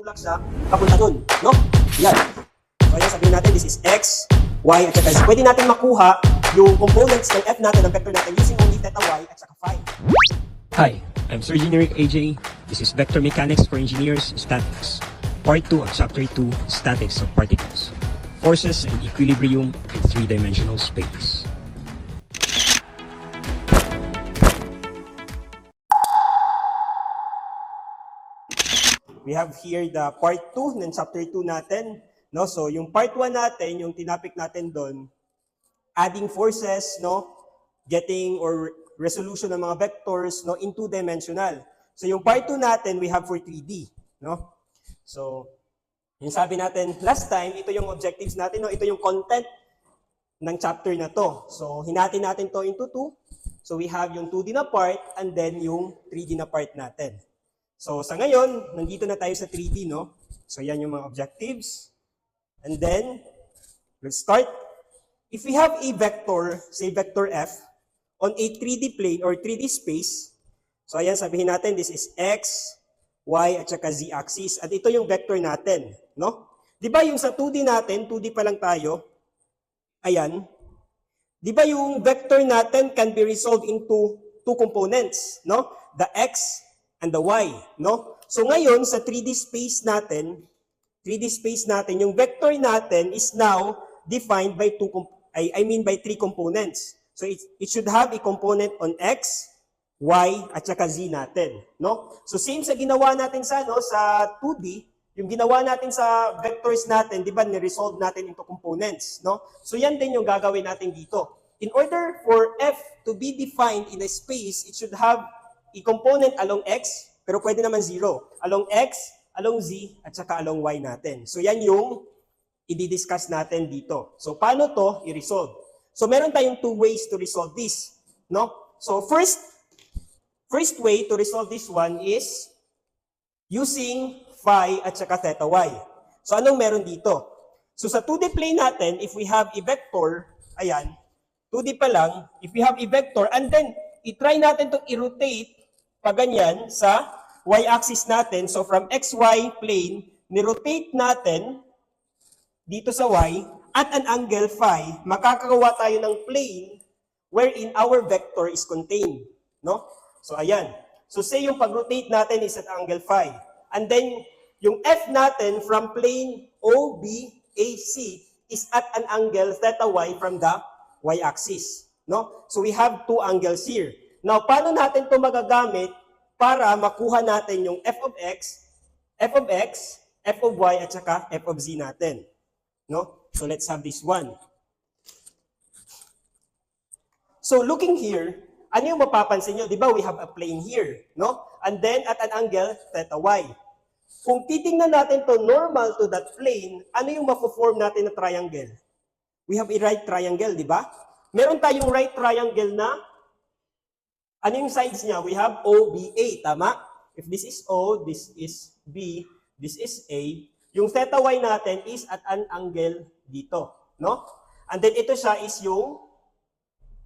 tutulak sa papunta dun, no? Yan. So, ayan, sabihin natin, this is x, y, at saka z. Pwede natin makuha yung components ng f natin, ng vector natin, using only theta y at saka phi. Hi, I'm Sir Generic AJ. This is Vector Mechanics for Engineers, Statics. Part 2 of Chapter 2, Statics of Particles. Forces and Equilibrium in Three-Dimensional Space. We have here the part 2 ng chapter 2 natin, no? So, yung part 1 natin, yung tinapik natin doon, adding forces, no? Getting or resolution ng mga vectors, no, in two-dimensional. So, yung part 2 natin, we have for 3D, no? So, yung sabi natin last time, ito yung objectives natin, no? Ito yung content ng chapter na to. So, hinati natin to into 2. So, we have yung 2D na part and then yung 3D na part natin. So, sa ngayon, nandito na tayo sa 3D, no? So, yan yung mga objectives. And then, let's start. If we have a vector, say vector f, on a 3D plane or 3D space, so ayan, sabihin natin, this is x, y, at saka z axis. At ito yung vector natin, no? Di ba yung sa 2D natin, 2D pa lang tayo, ayan, di ba yung vector natin can be resolved into two components, no? The x and the y, no? So ngayon, sa 3D space natin, yung vector natin is now defined by by three components. So it should have a component on x, y, at saka z natin, no? So same sa ginawa natin sa sa 2D, yung ginawa natin sa vectors natin, di ba, ni-resolve natin into components, no? So yan din yung gagawin natin dito. In order for f to be defined in a space, it should have a component along x, pero pwede naman 0. Along x, along z, at saka along y natin. So yan yung i-discuss natin dito. So paano to i-resolve? So meron tayong two ways to resolve this, no? So first way to resolve this one is using phi at saka theta y. So anong meron dito? So sa 2D plane natin, if we have a vector, ayan, 2D pa lang, if we have a vector, and then i-try natin to i-rotate pa ganyan sa y-axis natin. So from xy plane, ni-rotate natin dito sa y at an angle phi, makakagawa tayo ng plane wherein our vector is contained, no? So ayan. So say yung pag-rotate natin is at angle phi. And then yung f natin from plane OBAC is at an angle theta y from the y-axis, no? So we have two angles here. Now, paano natin ito magagamit para makuha natin yung f of x, f of y, at saka f of z natin? No? So, let's have this one. So, looking here, ano yung mapapansin nyo? Di ba, we have a plane here, no? And then, at an angle, theta y. Kung titingnan natin to normal to that plane, ano yung mapo-form natin na triangle? We have a right triangle, di ba? Meron tayong right triangle na ano yung sides niya? We have OBA, tama? If this is O, this is B, this is A, yung theta y natin is at an angle dito, no? And then ito siya is yung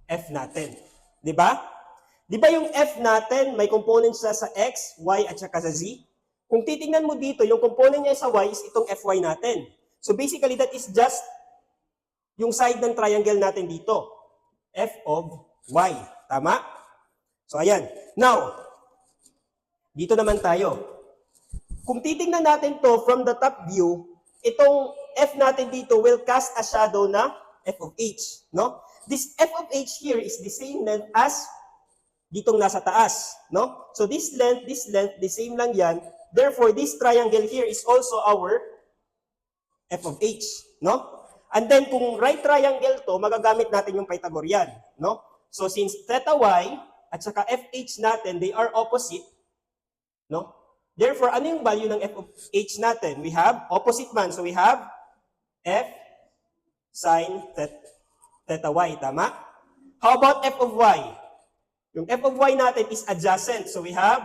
F natin. Di ba? Di ba yung F natin, may component siya sa X, Y, at saka sa Z? Kung titingnan mo dito, yung component niya sa Y is itong Fy natin. So basically, that is just yung side ng triangle natin dito. F of Y. Tama? So, ayan. Now, dito naman tayo. Kung titingnan natin to from the top view, itong F natin dito will cast a shadow na F of H, no? This F of H here is the same length as ditong nasa taas, no? So, this length, the same lang yan. Therefore, this triangle here is also our F of H, no? And then, kung right triangle to, magagamit natin yung Pythagorean, no? So, since theta y at saka FH natin, they are opposite, no? Therefore, ano yung value ng f of h natin? We have opposite man. So, we have f sine theta y. Tama? How about f of y? Yung f of y natin is adjacent. So, we have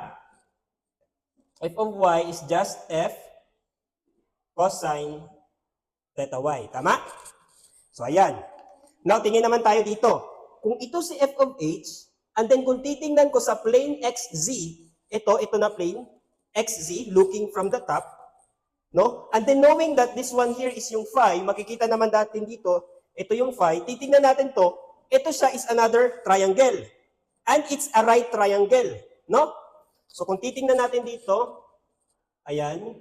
f of y is just f cosine theta y. Tama? So, ayan. Now, tingin naman tayo dito. Kung ito si f of h, and then kung titingnan ko sa plane XZ, ito na plane XZ, looking from the top, no? And then knowing that this one here is yung phi, makikita naman natin dito, ito yung phi, titingnan natin to, ito siya is another triangle. And it's a right triangle, no? So kung titingnan natin dito, ayan,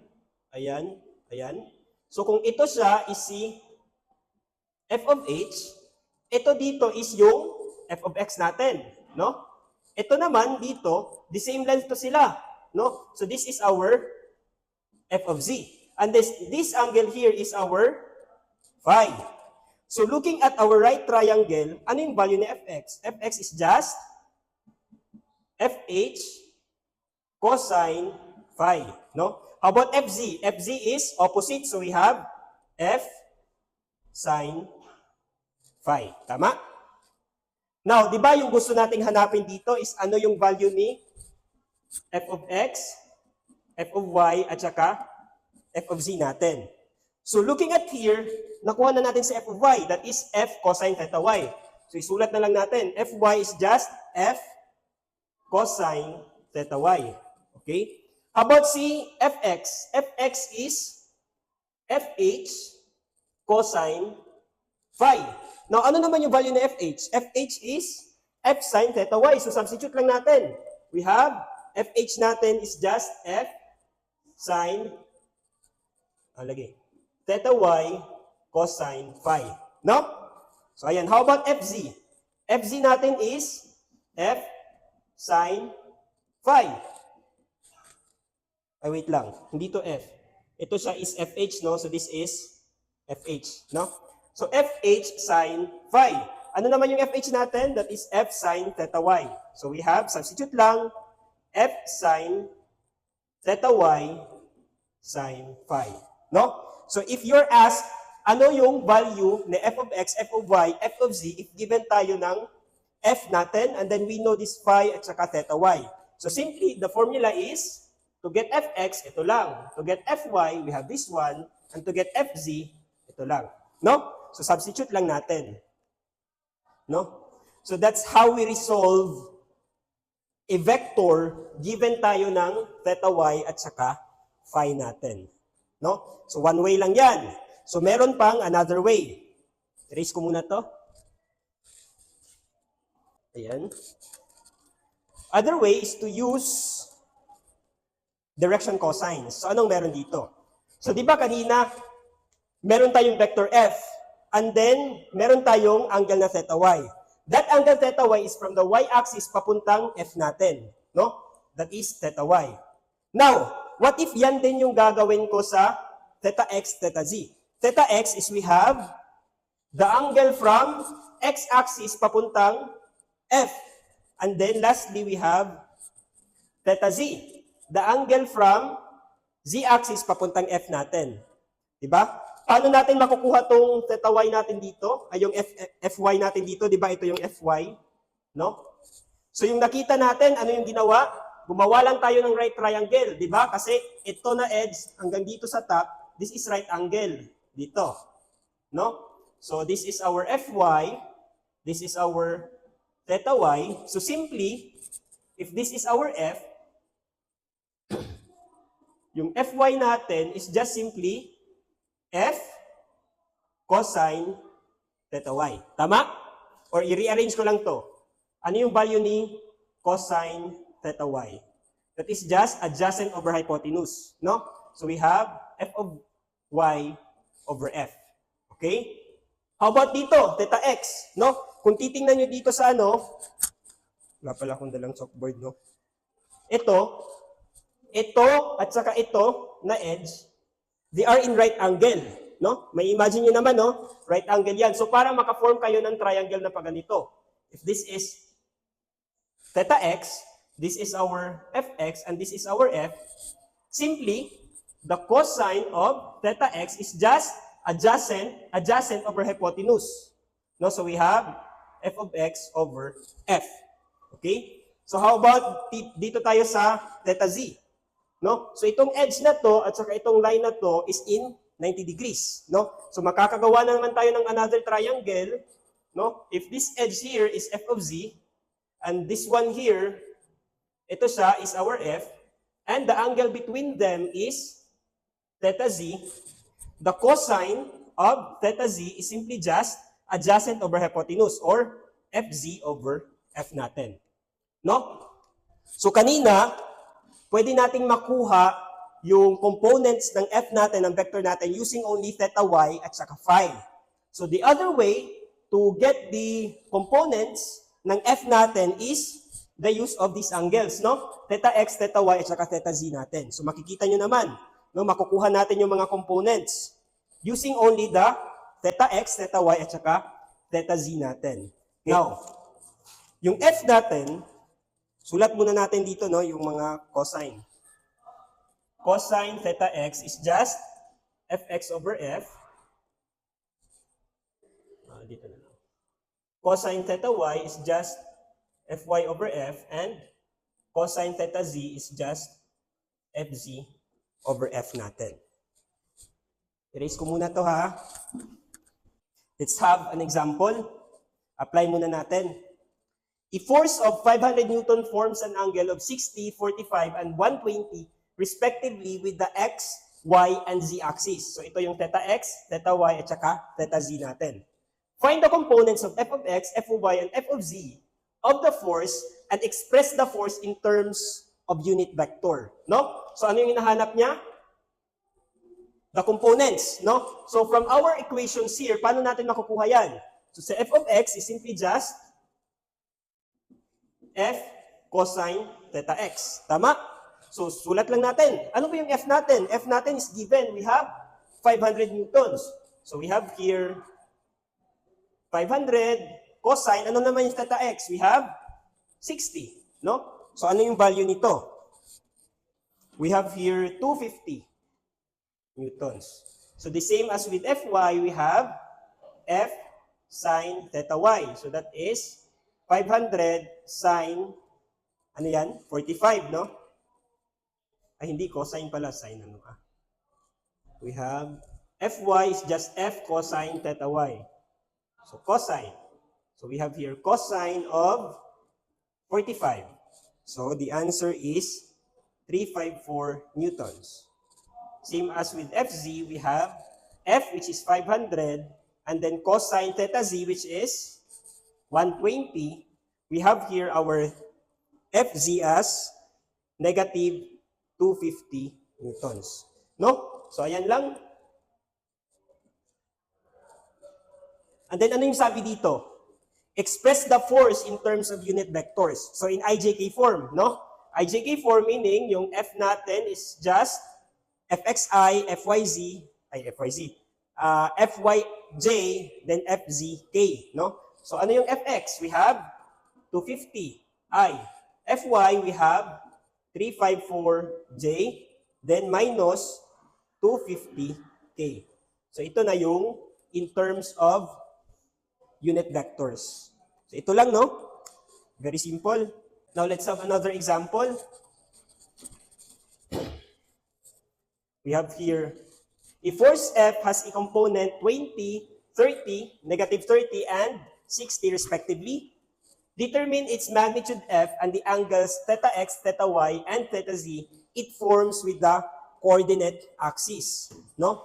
ayan, ayan. So kung ito siya is si f of h, ito dito is yung f of x natin, no? Ito naman dito, the same length to sila, no? So this is our f of z. And this angle here is our phi. So looking at our right triangle, ano yung value ni fx? Fx is just fh cosine phi, no? How about fz? Fz is opposite, so we have f sine phi. Tama? Now, di ba yung gusto nating hanapin dito is ano yung value ni f of x, f of y, at saka f of z natin. So looking at here, nakuha na natin si f of y, that is f cosine theta y. So isulat na lang natin, fy is just f cosine theta y. Okay? How about si fx? Fx is fh cosine phi. Now, ano naman yung value ng fh? Fh is f sine theta y. So, substitute lang natin. We have fh natin is just f sine theta y cosine phi. No? So, ayan. How about fz? Fz natin is f sine phi. Ay, wait lang. Hindi to f. Ito siya is fh, no? So, this is fh, no? So, fh sine phi. Ano naman yung fh natin? That is f sine theta y. So, we have, substitute lang, f sine theta y sine phi. No? So, if you're asked, ano yung value ni f of x, f of y, f of z, if given tayo ng f natin, and then we know this phi at saka theta y. So, simply, the formula is, to get fx, ito lang. To get fy, we have this one. And to get fz, ito lang. No? So, substitute lang natin. No? So, that's how we resolve a vector given tayo ng theta y at saka phi natin. No? So, one way lang yan. So, meron pang another way. Erase ko muna to. Ayan. Other way is to use direction cosines. So, anong meron dito? So, di ba kanina, meron tayong vector f, and then, meron tayong angle na theta y. That angle theta y is from the y-axis papuntang f natin. No? That is theta y. Now, what if yan din yung gagawin ko sa theta x, theta z? Theta x is we have the angle from x-axis papuntang f. And then, lastly, we have theta z. The angle from z-axis papuntang f natin. Diba? Paano natin makukuha tong theta y natin dito? Ay, yung fy natin dito, diba? Ito yung fy. No? So, yung nakita natin, ano yung ginawa? Gumawa lang tayo ng right triangle. Diba? Kasi ito na edge hanggang dito sa top, this is right angle. Dito. No? So, this is our fy. This is our theta y. So, simply, if this is our f, yung fy natin is just simply f cosine theta y. Tama? Or i-rearrange ko lang to. Ano yung value ni cosine theta y? That is just adjacent over hypotenuse. No? So we have f of y over f. Okay? How about dito? Theta x. No? Kung titingnan nyo dito sa ano, wala pala akong dalang chalkboard, no? Ito, at saka ito na edge, they are in right angle. No? May imagine nyo naman, no? Right angle yan. So, para makaform kayo ng triangle na paganito. If this is theta x, this is our fx, and this is our f, simply, the cosine of theta x is just adjacent over hypotenuse. No? So, we have f of x over f. Okay? So, how about dito tayo sa theta z? No? So itong edge na to at saka itong line na to is in 90 degrees, no? So makakagawa na naman tayo ng another triangle, no? If this edge here is f of z and this one here, ito siya is our f, and the angle between them is theta z, the cosine of theta z is simply just adjacent over hypotenuse or fz over f natin. No? So kanina, pwede nating makuha yung components ng f natin, ng vector natin, using only theta y at saka phi. So the other way to get the components ng f natin is the use of these angles, no? Theta x, theta y, at saka theta z natin. So makikita nyo naman, no? Makukuha natin yung mga components using only the theta x, theta y, at saka theta z natin. Now, yung f natin, sulat muna natin dito, no, yung mga cosine. Cosine theta x is just fx over f. Dito na lang. Cosine theta y is just fy over f, and cosine theta z is just fz over f natin. Erase ko muna to, ha. Let's have an example. Apply muna natin. A force of 500 Newton forms an angle of 60, 45, and 120 respectively with the x, y, and z axis. So ito yung theta x, theta y, at saka theta z natin. Find the components of f of x, f of y, and f of z of the force and express the force in terms of unit vector. No? So ano yung hinahanap niya? The components. No? So from our equations here, paano natin makukuha yan? So sa f of x is simply just f cosine theta x. Tama? So, sulat lang natin. Ano ba yung f natin? F natin is given. We have 500 newtons. So, we have here 500 cosine. Ano naman yung theta x? We have 60. No? So, ano yung value nito? We have here 250 newtons. So, the same as with fy, we have f sine theta y. So, that is 500 sine, ano yan? 45, no? Ay, hindi, cosine pala, sine ano ah. We have, fy is just f cosine theta y. So, cosine. So, we have here cosine of 45. So, the answer is 354 newtons. Same as with fz, we have f, which is 500, and then cosine theta z, which is 120, we have here our fz as negative 250 newtons. No? So, ayan lang. And then, ano yung sabi dito? Express the force in terms of unit vectors. So, in IJK form, no? IJK form meaning, yung f natin is just fxi, fyz, fyj, then fzk, no? So, ano yung fx? We have 250. Fy, we have 354j, then minus 250k. So, ito na yung in terms of unit vectors. So, ito lang, no? Very simple. Now, let's have another example. We have here, a force F has a component 20, 30, negative 30, and 60 respectively. Determine its magnitude F and the angles theta x, theta y, and theta z it forms with the coordinate axis. No?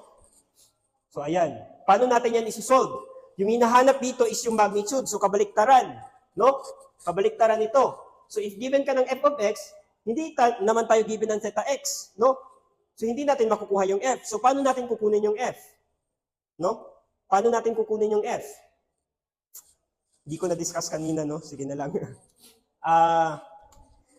So, ayan. Paano natin yan isi-solve? Yung hinahanap dito is yung magnitude. So, kabaliktaran. No? Kabaliktaran ito. So, if given ka ng f of x, hindi naman tayo given ng theta x. No? So, hindi natin makukuha yung f. So, paano natin kukunin yung f? No? Paano natin kukunin yung f? Hindi ko na-discuss kanina, no? Sige na lang.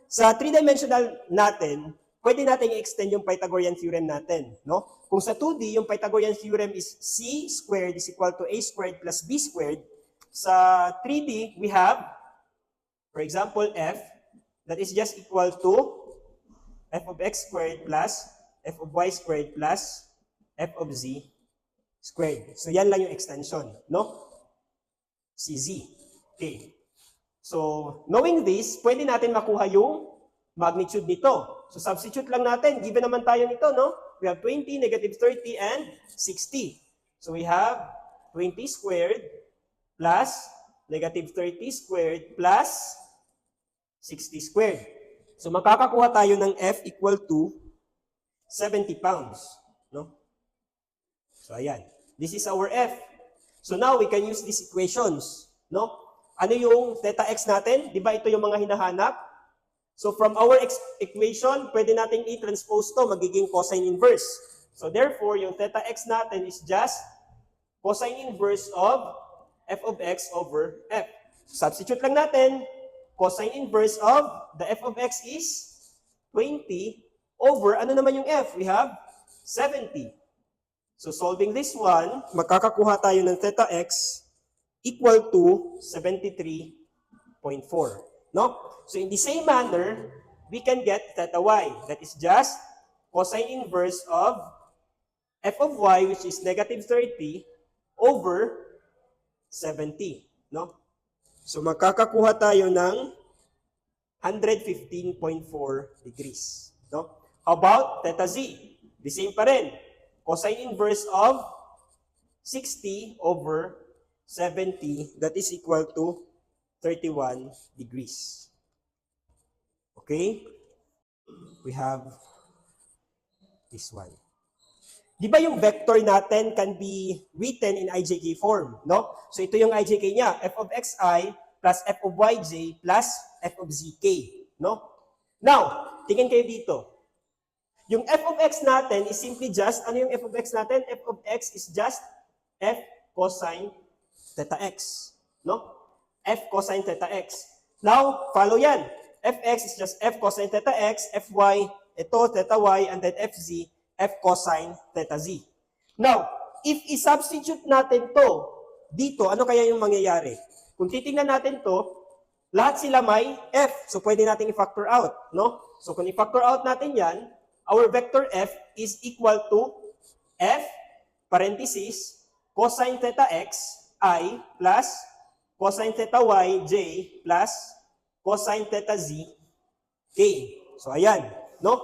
Sa three-dimensional natin, pwede natin i-extend yung Pythagorean theorem natin, no? Kung sa 2D, yung Pythagorean theorem is c squared is equal to a squared plus b squared. Sa 3D, we have, for example, f, that is just equal to f of x squared plus f of y squared plus f of z squared. So, yan lang yung extension, no? CZ. Okay. So, knowing this, pwede natin makuha yung magnitude nito. So, substitute lang natin. Given naman tayo nito, no? We have 20, negative 30, and 60. So, we have 20 squared plus negative 30 squared plus 60 squared. So, makakakuha tayo ng F equal to 70 pounds. No? So ayan, this is our f. So now we can use these equations, no? Ano yung theta x natin? Di ba ito yung mga hinahanap? So from our equation, pwede nating i-transpose to, magiging cosine inverse. So therefore, yung theta x natin is just cosine inverse of f of x over f. Substitute lang natin, cosine inverse of the f of x is 20 over, ano naman yung f? We have 70. So solving this one, makakakuha tayo ng theta x equal to 73.4. No? So in the same manner, we can get theta y. That is just cosine inverse of f of y, which is negative 30 over 70. No? So makakakuha tayo ng 115.4 degrees. No? How about theta z? The same pa rin. Cosine inverse of 60 over 70, that is equal to 31 degrees. Okay? We have this one. Di ba yung vector natin can be written in IJK form, no? So ito yung IJK niya, f of xi plus f of yj plus f of zk, no? Now, tingin kayo dito. Yung f of x natin is simply just, ano yung f of x natin? F of x is just f cosine theta x, no? F cosine theta x. Now, follow yan. Fx is just f cosine theta x, fy, ito, theta y, and then fz, f cosine theta z. Now, if i-substitute natin to dito, ano kaya yung mangyayari? Kung titingnan natin to, lahat sila may f. So, pwede natin i-factor out, no? So, kung i-factor out natin yan, our vector f is equal to f, parenthesis, cosine theta x, I, plus cosine theta y, j, plus cosine theta z, k. So, ayan, no?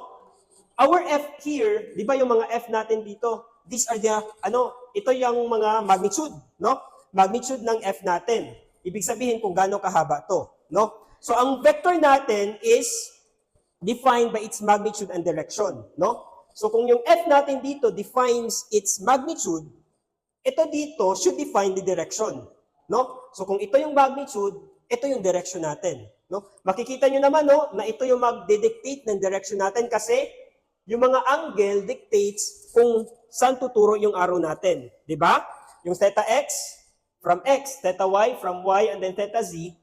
Our f here, di ba yung mga f natin dito, these are the, ito yung mga magnitude, no? Magnitude ng f natin. Ibig sabihin kung gaano kahaba to, no? So, ang vector natin is defined by its magnitude and direction, no? So, kung yung f natin dito defines its magnitude, ito dito should define the direction, no? So, kung ito yung magnitude, ito yung direction natin, no? Makikita nyo naman, no, na ito yung magde-dictate ng direction natin kasi yung mga angle dictates kung saan tuturo yung arrow natin, di ba? Yung theta x from x, theta y from y, and then theta z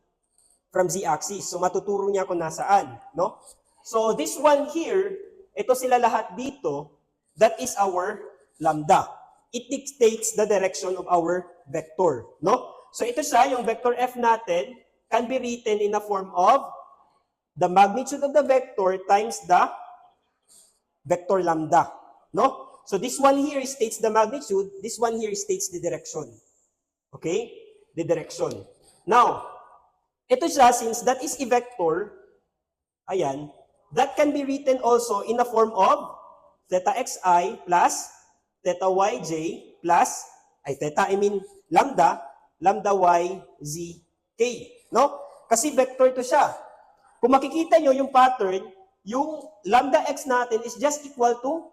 from z-axis. So, matuturo niya kung nasaan, no? So, this one here, ito sila lahat dito, that is our lambda. It dictates the direction of our vector, no? So, ito siya, yung vector f natin, can be written in the form of the magnitude of the vector times the vector lambda, no? So, this one here states the magnitude, this one here states the direction. Okay? The direction. Now, ito siya, since that is a vector, ayan, that can be written also in the form of theta xi plus theta yj plus, lambda, lambda y z k. No? Kasi vector to siya. Kung makikita nyo yung pattern, yung lambda x natin is just equal to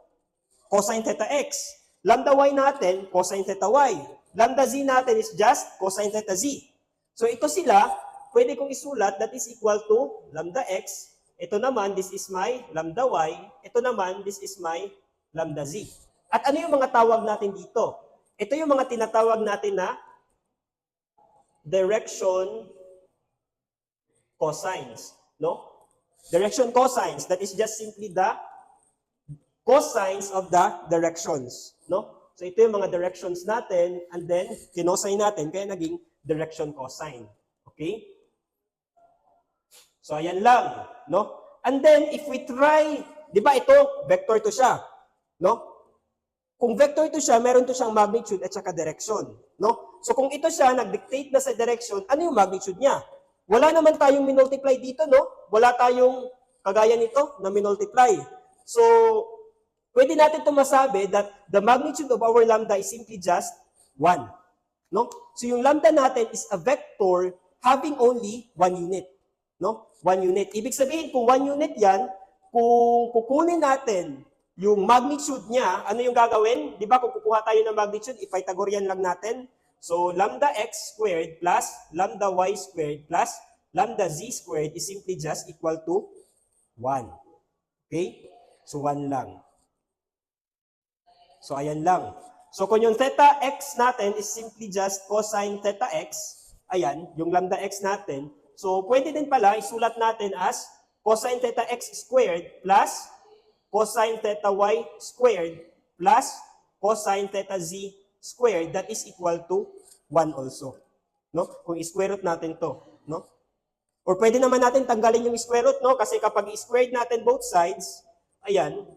cosine theta x. Lambda y natin, cosine theta y. Lambda z natin is just cosine theta z. So ito sila, pwede kong isulat that is equal to lambda x. Ito naman, this is my lambda y. Ito naman, this is my lambda z. At ano yung mga tawag natin dito? Ito yung mga tinatawag natin na direction cosines, no? Direction cosines, that is just simply the cosines of the directions, no? So ito yung mga directions natin, and then kinosine natin, kaya naging direction cosine. Okay? So ayan lang, no? And then if we try, di ba ito, vector to siya, no? Kung vector to siya, meron to siyang magnitude at saka direction, no? So kung ito siya, nag-dictate na sa direction, ano yung magnitude niya? Wala naman tayong minultiply dito, no? Wala tayong kagaya nito na minultiply. So, pwede natin ito masabi that the magnitude of our lambda is simply just 1, no? So yung lambda natin is a vector having only 1 unit, no? 1 unit. Ibig sabihin, kung 1 unit yan, kung kukunin natin yung magnitude niya, ano yung gagawin? Di ba kung kukuha tayo ng magnitude, i-Pythagorean lang natin. So, lambda x squared plus lambda y squared plus lambda z squared is simply just equal to 1. Okay? So, 1 lang. So, ayan lang. So, kung yung theta x natin is simply just cosine theta x, ayan, yung lambda x natin. So, pwede din pala, isulat natin as cosine theta x squared plus cosine theta y squared plus cosine theta z squared, that is equal to 1 also. No? Kung i-square root natin to. No? Or pwede naman natin tanggalin yung square root, no? Kasi kapag i-squared natin both sides, ayan,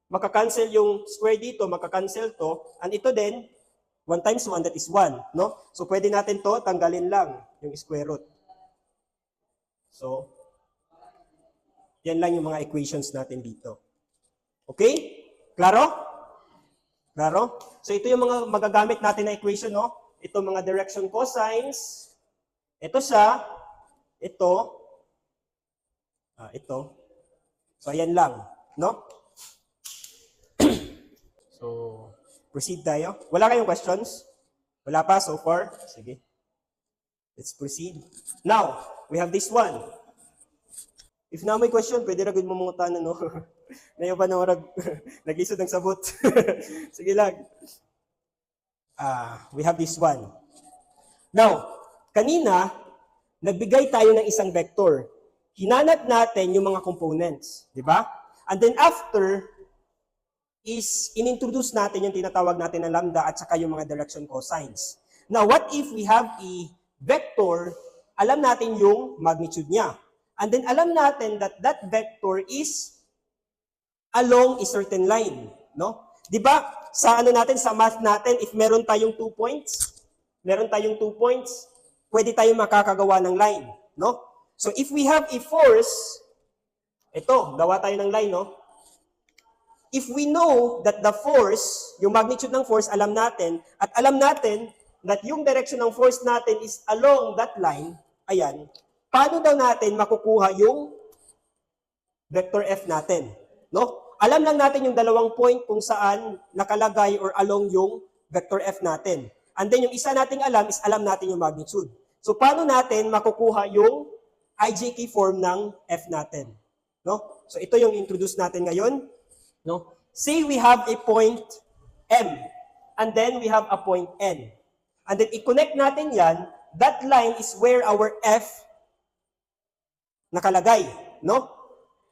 makakancel yung square dito, makakancel to, and ito din, 1 times 1, that is 1, no? So, pwede natin to, tanggalin lang yung square root. So, yan lang yung mga equations natin dito. Okay? Klaro? Klaro? So, ito yung mga magagamit natin na equation, no? Ito mga direction cosines. Ito siya. Ito. Ito. So, ayan lang, no? So, proceed tayo. Wala kayong questions? Wala pa so far? Sige. Let's proceed. Now, we have this one. If na may question, pwede ragod mo mga tanan, no? Nayo pa na orag nag-isod ng sabot. Sige lang. We have this one. Now, kanina, nagbigay tayo ng isang vector. Hinanap natin yung mga components, di ba? And then after, is inintroduce natin yung tinatawag natin na lambda at saka yung mga direction cosines. Now, what if we have a vector, alam natin yung magnitude niya. And then alam natin that that vector is along a certain line, no? 'Di ba? Sa ano natin, sa math natin, if meron tayong 2 points, pwede tayong makakagawa ng line, no? So if we have a force, ito, gawa tayo ng line, no? If we know that the force, yung magnitude ng force, alam natin, at alam natin that yung direction ng force natin is along that line, ayan, paano daw natin makukuha yung vector F natin? No? Alam lang natin yung dalawang point kung saan nakalagay or along yung vector F natin. And then yung isa nating alam is alam natin yung magnitude. So paano natin makukuha yung IJK form ng F natin? No? So ito yung introduce natin ngayon. No? Say we have a point M, and then we have a point N. And then i-connect natin yan, that line is where our F nakalagay. No?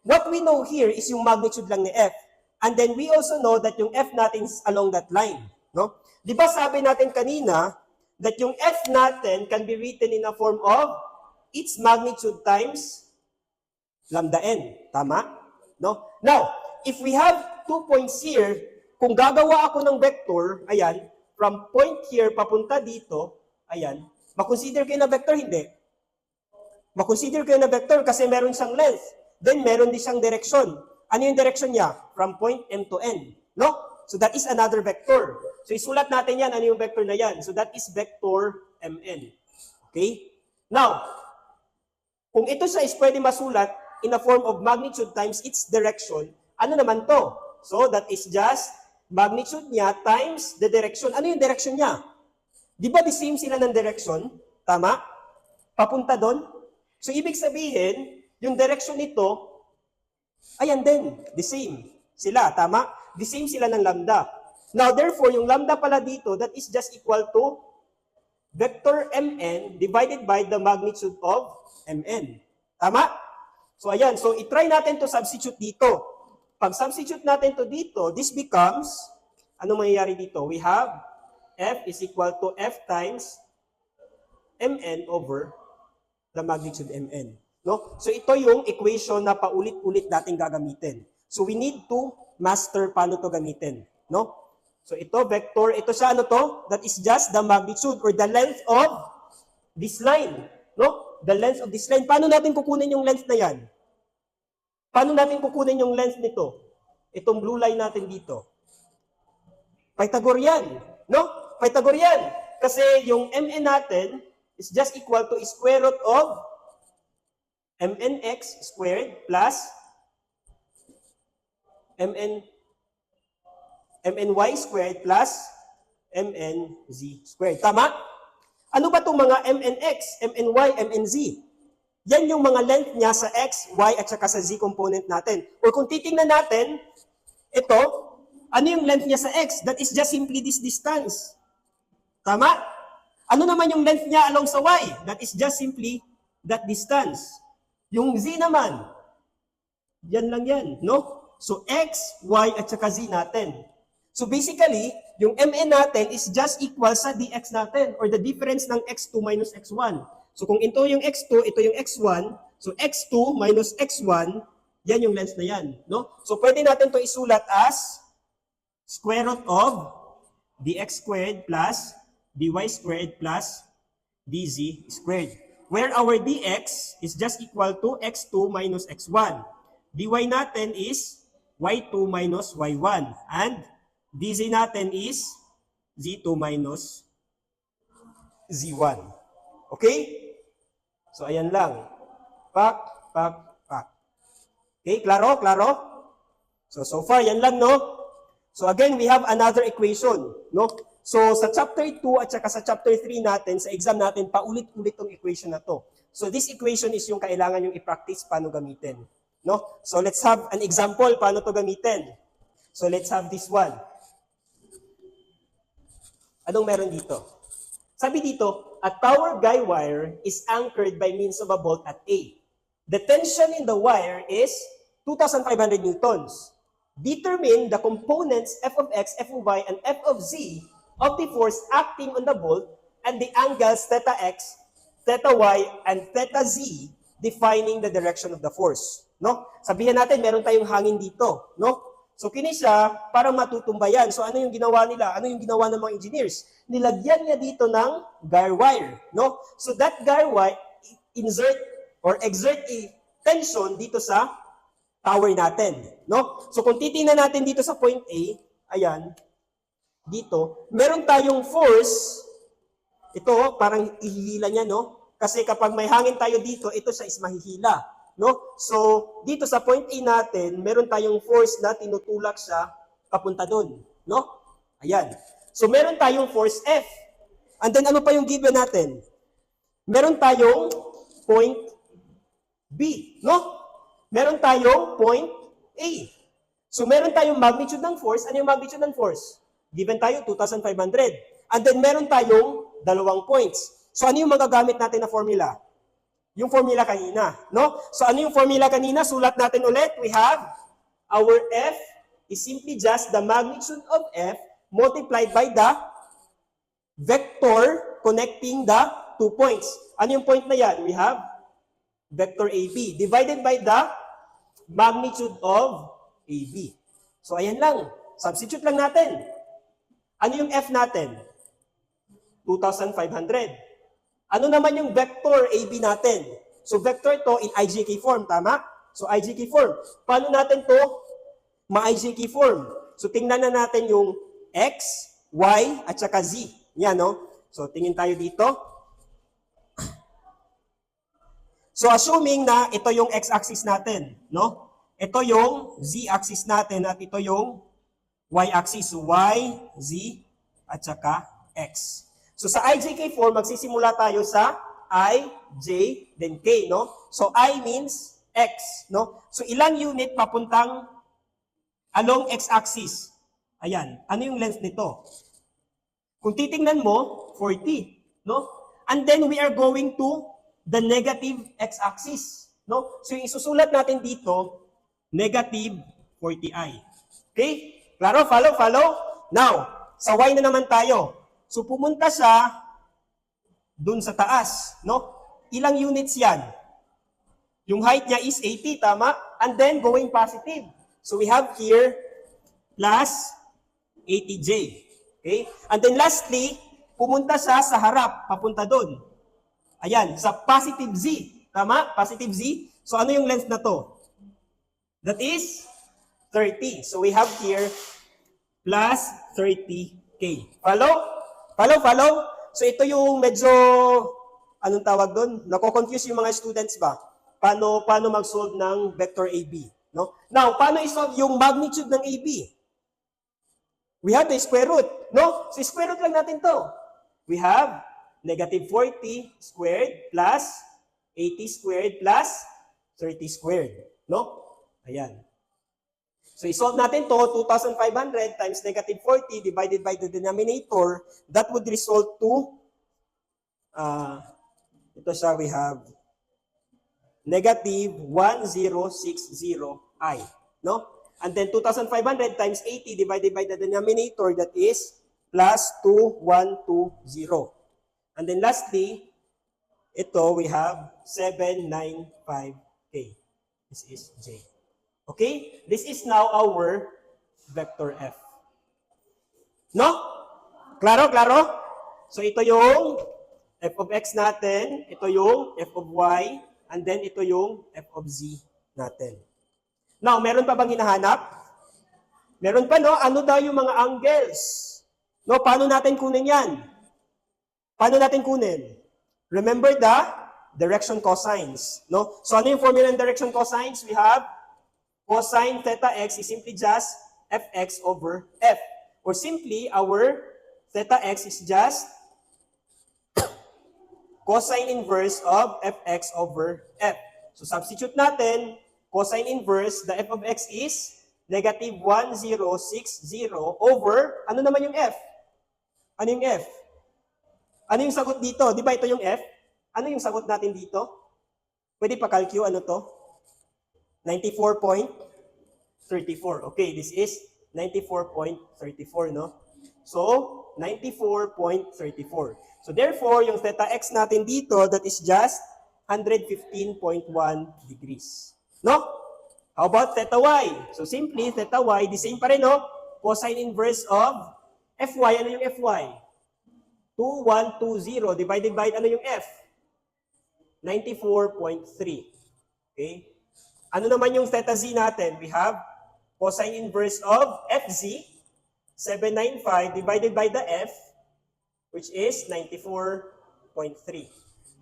What we know here is yung magnitude lang ni F. And then we also know that yung F natin is along that line. No? Di ba sabi natin kanina that yung F natin can be written in a form of its magnitude times lambda n. Tama? No? Now, if we have 2 points here, kung gagawa ako ng vector, ayan, from point here papunta dito, ayan, makonsider kayo na vector, hindi? Makonsider kayo na vector kasi meron siyang length. Then, meron din siyang direction. Ano yung direction niya? From point M to N. No? So, that is another vector. So, isulat natin yan. Ano yung vector na yan? So, that is vector Mn. Okay? Now, kung ito siya is pwede masulat in a form of magnitude times its direction, ano naman to? So, that is just magnitude niya times the direction. Ano yung direction niya? Di ba the same sila ng direction? Tama? Papunta doon? So, ibig sabihin, yung direction nito, ayan din, the same sila. Tama? The same sila ng lambda. Now, therefore, yung lambda pala dito, that is just equal to vector Mn divided by the magnitude of Mn. Tama? So, ayan. So, itry natin to substitute dito. Pag substitute natin to dito, this becomes, ano mangyayari dito? We have F is equal to F times Mn over the magnitude Mn. No? So, ito yung equation na paulit-ulit natin gagamitin. So, we need to master paano to gamitin. No? So, ito, vector, ito siya, ano to? That is just the magnitude or the length of this line. No? The length of this line. Paano natin kukunin yung length na yan? Paano natin kukunin yung length nito? Itong blue line natin dito. Pythagorean. No? Pythagorean. Kasi yung Mn natin is just equal to square root of Mnx squared plus Mn mny squared plus mnz squared. Tama? Ano ba itong mga mnx, mny, mnz? Yan yung mga length niya sa x, y, at saka sa z component natin. Or kung titingnan natin, ito, ano yung length niya sa x? That is just simply this distance. Tama? Ano naman yung length niya along sa y? That is just simply that distance. Yung z naman, yan lang yan, no? So, x, y, at saka z natin. So, basically, yung mn natin is just equal sa dx natin or the difference ng x2 minus x1. So, kung ito yung x2, ito yung x1, so x2 minus x1, yan yung length na yan, no? So, pwede natin to isulat as square root of dx squared plus dy squared plus dz squared. Where our dx is just equal to x2 minus x1. dy natin is y2 minus y1. And dz natin is z2 minus z1. Okay? So, ayan lang. Pak. Okay, klaro? So far, yan lang, no? So, again, we have another equation, no? So, sa chapter 2 at saka sa chapter 3 natin, sa exam natin, paulit-ulit tong equation na to. So, this equation is yung kailangan yung i-practice paano gamitin, no? So, let's have an example paano to gamitin. So, let's have this one. Anong meron dito? Sabi dito, a tower guy wire is anchored by means of a bolt at A. The tension in the wire is 2,500 newtons. Determine the components f of x, f of y, and f of z of the force acting on the bolt and the angles theta x, theta y, and theta z defining the direction of the force. No? Sabihin natin, meron tayong hangin dito. No? So, kini siya, parang matutumbayan. So, ano yung ginawa nila? Ano yung ginawa ng mga engineers? Nilagyan niya dito ng guy wire. No? So, that guy wire, insert or exert a tension dito sa tower natin. No? So, kung titingnan natin dito sa point A, ayan, dito, meron tayong force, ito, parang ihihila niya, no? Kasi kapag may hangin tayo dito, ito siya is mahihila. No? So, dito sa point A natin, meron tayong force na tinutulak siya papunta doon. No? Ayan. So, meron tayong force F. And then, ano pa yung given natin? Meron tayong point B. No? Meron tayong point A. So, meron tayong magnitude ng force. Ano yung magnitude ng force? Given tayo, 2,500. And then, meron tayong dalawang points. So, ano yung magagamit natin na formula? Yung formula kanina, no? So, ano yung formula kanina? Sulat natin ulit. We have our F is simply just the magnitude of F multiplied by the vector connecting the 2 points. Ano yung point na yan? We have vector AB divided by the magnitude of AB. So, ayan lang. Substitute lang natin. Ano yung F natin? 2,500. Ano naman yung vector AB natin? So, vector to in IJK form, tama? So, IJK form. Paano natin to ma-IJK form? So, tingnan na natin yung X, Y, at saka Z. Yan, no? So, tingin tayo dito. So, assuming na ito yung X-axis natin, no? Ito yung Z-axis natin at ito yung Y-axis. So, Y, Z, at saka X. So, sa IJK form, magsisimula tayo sa I, J, then K, no? So, I means X, no? So, ilang unit papuntang along X-axis? Ayan. Ano yung length nito? Kung titingnan mo, 40, no? And then, we are going to the negative X-axis, no? So, yung isusulat natin dito, negative 40i. Okay? Klaro? Follow? Now, sa Y na naman tayo. So, pumunta siya dun sa taas, no? Ilang units yan? Yung height niya is 80, tama? And then, going positive. So, we have here, plus 80J. Okay? And then, lastly, pumunta siya sa harap, papunta dun. Ayan, sa positive Z. Tama? Positive Z. So, ano yung length na to? That is 30. So, we have here, plus 30K. Follow? So, ito yung medyo, anong tawag doon? Nako-confuse yung mga students ba? Paano mag-solve ng vector AB? No? Now, paano i-solve yung magnitude ng AB? We have the square root, no? So square root lang natin to. We have negative 40 squared plus 80 squared plus 30 squared, no? Ayan. So isolve natin to, 2,500 times negative 40 divided by the denominator, that would result to, ito siya, we have negative 1060i, no? And then 2,500 times 80 divided by the denominator, that is plus 2120. And then lastly, ito we have 795k. This is J. Okay? This is now our vector F. No? Klaro, klaro? So ito yung f of x natin, ito yung f of y, and then ito yung f of z natin. Now, meron pa bang hinahanap? Meron pa, no? Ano daw yung mga angles? No, paano natin kunin yan? Paano natin kunin? Remember the direction cosines, no? So ano yung formula ng direction cosines? We have cosine theta x is simply just fx over f. Or simply, our theta x is just cosine inverse of fx over f. So substitute natin, cosine inverse, the f of x is negative 1060 over, ano naman yung f? Ano yung f? Ano yung sagot dito? Di ba ito yung f? Ano yung sagot natin dito? Pwede pa calculate, ano to? 94.34. Okay, this is 94.34, no? So, 94.34. So, therefore, yung theta x natin dito, that is just 115.1 degrees. No? How about theta y? So, simply, theta y, the same pa rin, no? Cosine inverse of fy. Ano yung fy? 2120 divided by, ano yung f? 94.3. Okay? Ano naman yung theta z natin? We have cosine inverse of fz, 795 divided by the f, which is 94.3.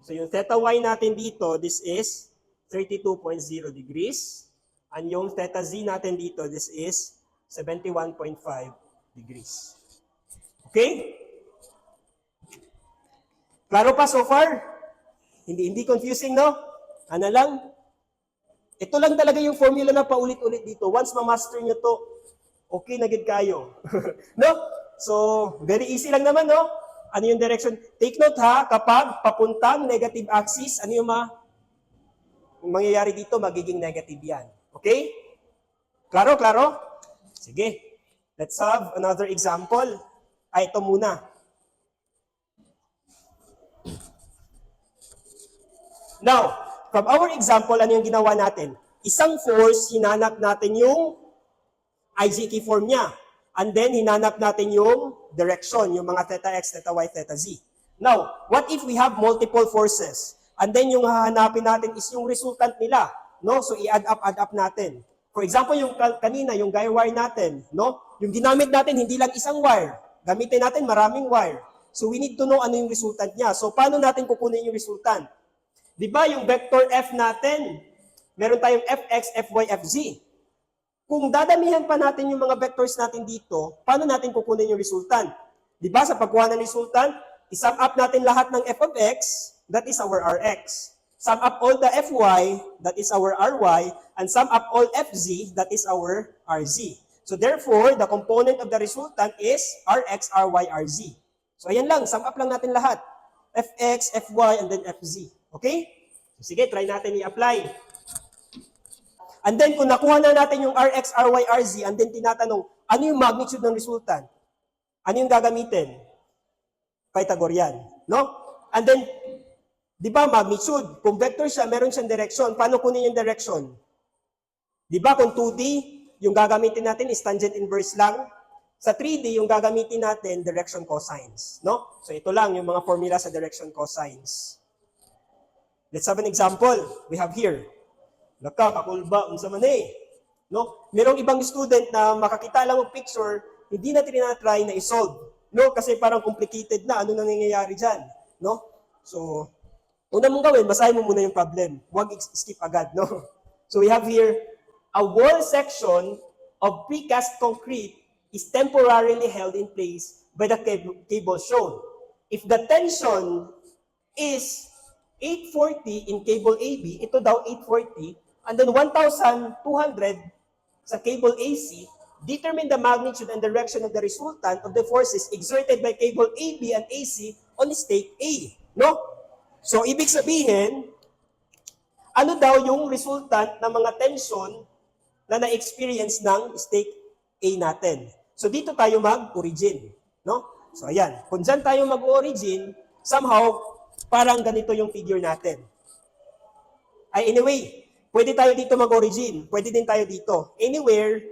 So yung theta y natin dito, this is 32.0 degrees. And yung theta z natin dito, this is 71.5 degrees. Okay? Klaro pa so far? Hindi confusing, no? Ano lang? Ito lang talaga yung formula na paulit-ulit dito. Once ma-master nyo to, okay na gid kayo. No? So, very easy lang naman, no? Ano yung direction? Take note ha, kapag papuntang negative axis, ano yung mangyayari dito? Magiging negative yan. Okay? Klaro, klaro? Sige. Let's have another example. Ito muna. Now, from our example, ano yung ginawa natin? Isang force, hinanap natin yung IGK form niya. And then, hinanap natin yung direction, yung mga theta x, theta y, theta z. Now, what if we have multiple forces? And then, yung hahanapin natin is yung resultant nila. No? So, i-add up natin. For example, yung kanina, yung guy wire natin. No? Yung ginamit natin, hindi lang isang wire. Gamitin natin maraming wire. So, we need to know ano yung resultant niya. So, paano natin kukunin yung resultant? Di ba yung vector f natin, meron tayong fx, fy, fz. Kung dadamihan pa natin yung mga vectors natin dito, paano natin kukunin yung resultant? Di ba sa pagkuha ng resultant, isum up natin lahat ng f of x, that is our rx. Sum up all the fy, that is our ry, and sum up all fz, that is our rz. So therefore, the component of the resultant is rx, ry, rz. So ayan lang, sum up lang natin lahat. Fx, fy, and then fz. Okay? Sige, try natin i-apply. And then, kung nakuha na natin yung Rx, Ry, Rz, and then tinatanong, ano yung magnitude ng resultant? Ano yung gagamitin? Pythagorean. No? And then, di ba, magnitude, kung vector siya, meron siyang direction. Paano kunin yung direction? Di ba, kung 2D, yung gagamitin natin is tangent inverse lang. Sa 3D, yung gagamitin natin, direction cosines. No? So, ito lang yung mga formula sa direction cosines. Let's have an example. We have here. Laka, kakulba, unsa man eh. No? Merong ibang student na makakita lang ng picture, hindi na tinatry na isolve. No? Kasi parang complicated na. Ano nangyayari dyan? No? So, una mong gawin, basahin mo muna yung problem. Huwag skip agad. No? So, we have here a wall section of precast concrete is temporarily held in place by the cable shown. If the tension is 840 in cable AB, ito daw 840, and then 1,200 sa cable AC, determine the magnitude and direction of the resultant of the forces exerted by cable AB and AC on stake A. No? So, ibig sabihin, ano daw yung resultant ng mga tension na na-experience ng stake A natin? So, dito tayo mag-origin. No? So, ayan. Kung dyan tayo mag-origin, somehow, parang ganito yung figure natin. Anyway, pwede tayo dito mag-origin. Pwede din tayo dito. Anywhere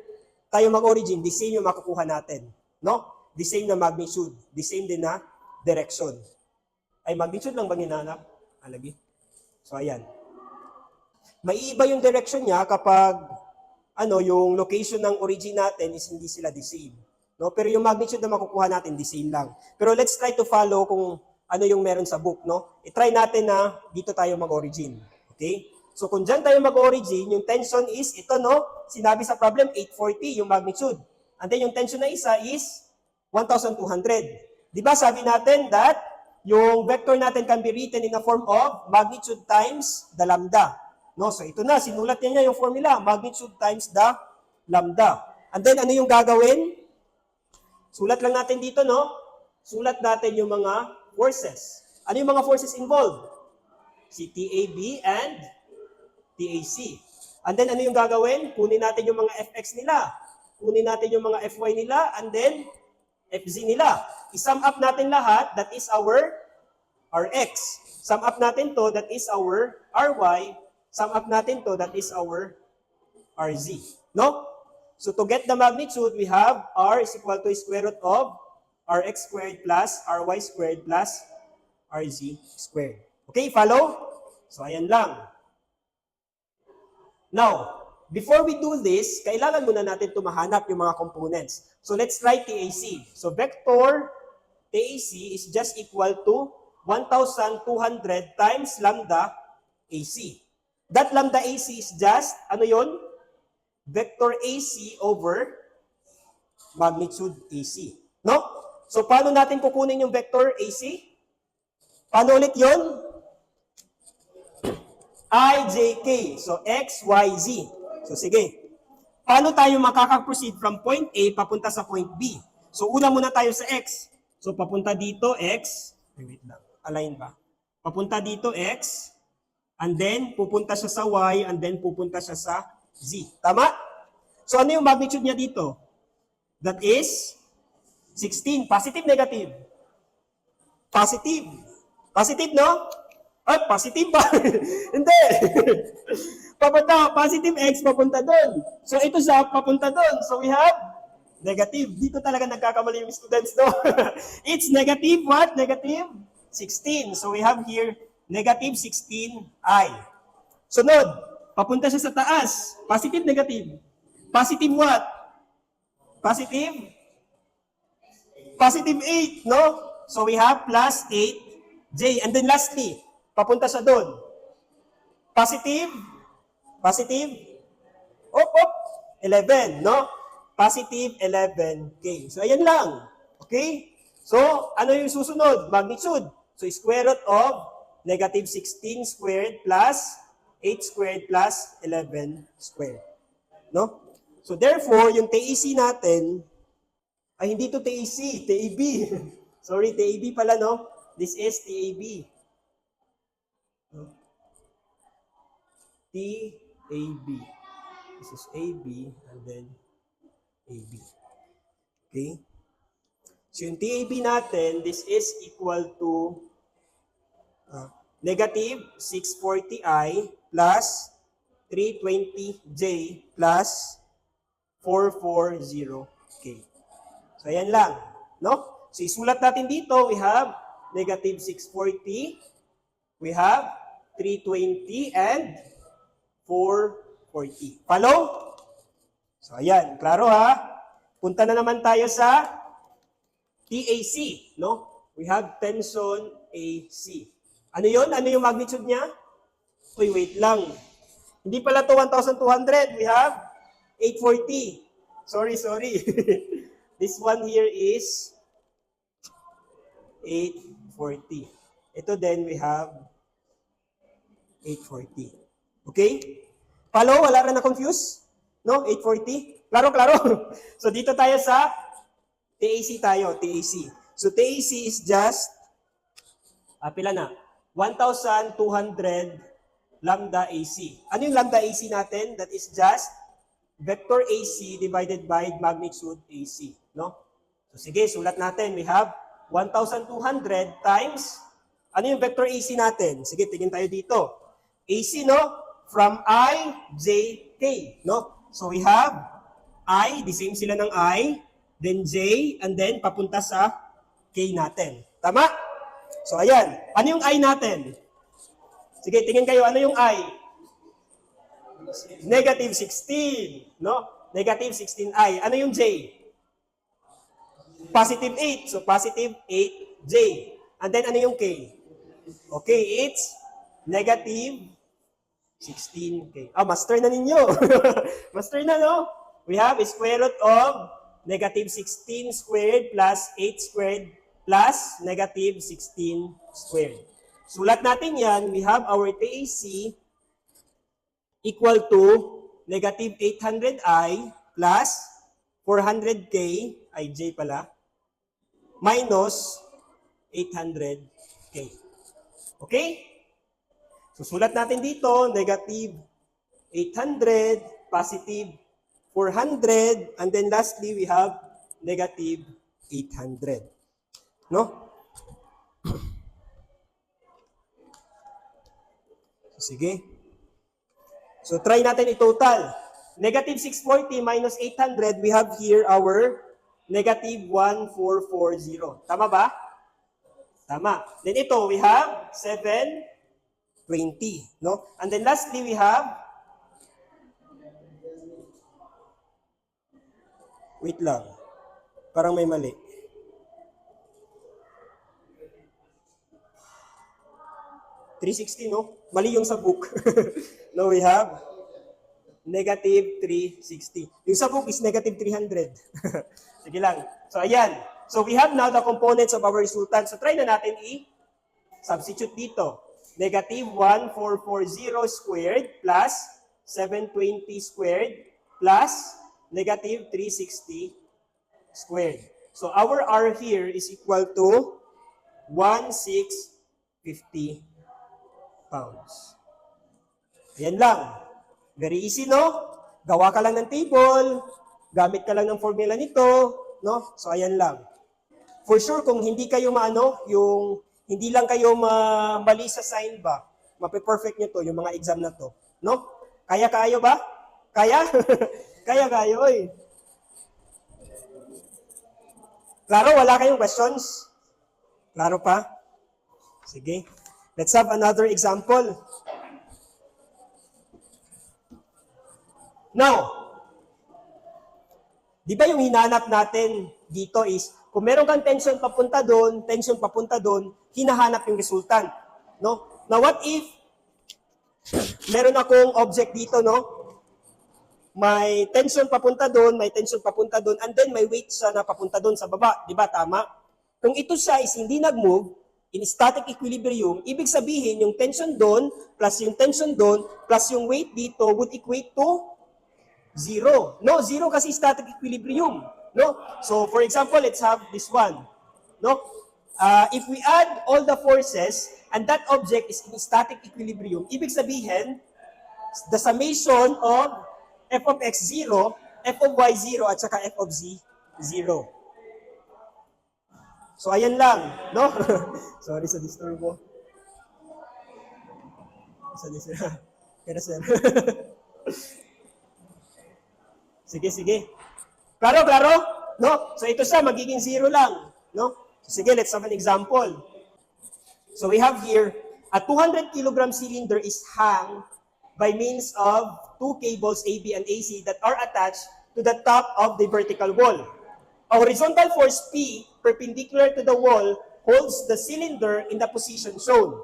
tayo mag-origin, the same yung makukuha natin. No? The same na magnitude. The same din na direction. Ay, magnitude lang bang hinahanap? Lagi. So, ayan. Maiiba yung direction niya kapag yung location ng origin natin is hindi sila the same. No? Pero yung magnitude na makukuha natin, the same lang. Pero let's try to follow kung ano yung meron sa book. No? I-try natin na dito tayo mag-origin. Okay? So kung dyan tayo mag-origin, yung tension is, ito no, sinabi sa problem, 840 yung magnitude. And then yung tension na isa is 1,200. Di ba sabi natin that yung vector natin can be written in the form of magnitude times the lambda. No? So ito na, sinulat niya yung formula, magnitude times the lambda. And then ano yung gagawin? Sulat lang natin dito, no? Sulat natin yung mga forces. Ano yung mga forces involved? Si TAB and TAC. And then ano yung gagawin? Kunin natin yung mga FX nila. Kunin natin yung mga FY nila and then FZ nila. I-sum up natin lahat, that is our RX. Sum up natin to, that is our RY. Sum up natin to, that is our RZ. No? So to get the magnitude, we have R is equal to square root of Rx squared plus Ry squared plus Rz squared. Okay, follow? So ayan lang. Now, before we do this, kailangan muna natin mahanap yung mga components. So let's try TAC. So vector TAC is just equal to 1,200 times lambda AC. That lambda AC is just, ano yun? Vector AC over magnitude AC. No? So paano natin kukunin yung vector AC? Paano ulit yun? IJK. So X, Y, Z. So sige. Paano tayo makaka-proceed from point A papunta sa point B? So una muna tayo sa X. So papunta dito X. Wait lang. Align ba? Papunta dito X. And then pupunta siya sa Y. And then pupunta siya sa Z. Tama? So ano yung magnitude niya dito? That is 16. Positive, negative? Positive. Positive, no? Ay, positive ba? Hindi. Papunta, positive X, papunta doon. So ito siya, papunta doon. So we have negative. Dito talaga nagkakamali yung students, no? It's negative what? Negative 16. So we have here negative 16i. Sunod, papunta siya sa taas. Positive, negative? Positive what? Positive? Positive 8, no? So we have plus 8j. And then lastly, papunta siya doon. Positive? Positive? 11, no? Positive 11k. So ayan lang. Okay? So ano yung susunod? Magnitude. So square root of negative 16 squared plus 8 squared plus 11 squared. No? So therefore, yung TAC natin, ay hindi to TAC, TAB. Sorry, TAB pala, no? This is TAB. TAB. This is AB and then AB. Okay? So yung TAB natin, this is equal to negative 640i plus 320j plus 440k. So ayan lang. No? So isulat natin dito, we have negative 640, we have 320, and 440. Follow? So ayan, klaro ha? Punta na naman tayo sa TAC, no? We have tension AC. Ano yon? Ano yung magnitude niya? Uy, wait lang. Hindi pala to 1,200. We have 840. Sorry. This one here is 840. Ito din, we have 840. Okay? Follow? Wala rin na-confuse? No? 840? Klaro, klaro. So, dito tayo sa TAC tayo, TAC. So, TAC is just, pila na? 1,200 lambda AC. Ano yung lambda AC natin? That is just vector AC divided by magnitude AC. No? So, sige, sulat natin. We have 1,200 times, ano yung vector AC natin? Sige, tingin tayo dito. AC, no? From I, J, K. No? So, we have I, the same sila ng I, then J, and then papunta sa K natin. Tama? So, ayan. Ano yung I natin? Sige, tingin kayo, ano yung I? Negative 16. No? Negative 16I. Ano yung J? Positive 8. So, positive 8J. And then, ano yung K? Okay, it's negative 16K. Master na ninyo. Master na, no? We have a square root of negative 16 squared plus 8 squared plus negative 16 squared. Sulat natin yan. We have our TAC equal to negative 800I plus 400K, ay J pala, minus 800K. Okay? So, sulat natin dito, negative 800, positive 400, and then lastly, we have negative 800. No? Sige. So, try natin i-total. Negative 640 minus 800, we have here our negative 1440. Tama ba? Tama. Then ito, we have 720. No? And then lastly, we have, wait lang. Parang may mali. $360, no? Mali yung sa book. No, we have negative 360. Yung sa book is negative 300. Sige lang. So, ayan. So, we have now the components of our resultant. So, try na natin i-substitute dito. Negative 1440 squared plus 720 squared plus negative 360 squared. So, our R here is equal to 1,650 pounds. Ayan lang. Very easy, no? Gawa ka lang ng table, gamit ka lang ng formula nito, no? So, ayan lang. For sure, kung hindi kayo yung hindi lang kayo mali sa sign ba, mape-perfect nyo to, yung mga exam na to. No? Kaya-kayo ba? Kaya? Kaya-kayo, oy. Klaro, wala kayong questions? Klaro pa? Sige. Let's have another example. Now, di ba yung hinanap natin dito is, kung meron kang tension papunta doon, hinahanap yung resultant. No? Now, what if meron akong object dito, no? May tension papunta doon, and then may weight siya na papunta doon sa baba. Di ba? Tama? Kung ito siya is hindi nag-move, in static equilibrium, ibig sabihin yung tension doon, plus yung tension doon, plus yung weight dito would equate to 0. No, 0 kasi static equilibrium. No? So, for example, let's have this one. No? If we add all the forces, and that object is in static equilibrium, ibig sabihin, the summation of f of x 0, f of y 0, at saka f of z 0. So, ayan lang, no? Sorry sa disturbo. Pero sir. Sige. Klaro? No? So, ito siya, magiging 0 lang. No? So, sige, let's have an example. So, we have here, a 200 kilogram cylinder is hung by means of two cables AB and AC that are attached to the top of the vertical wall. A horizontal force P perpendicular to the wall holds the cylinder in the position shown.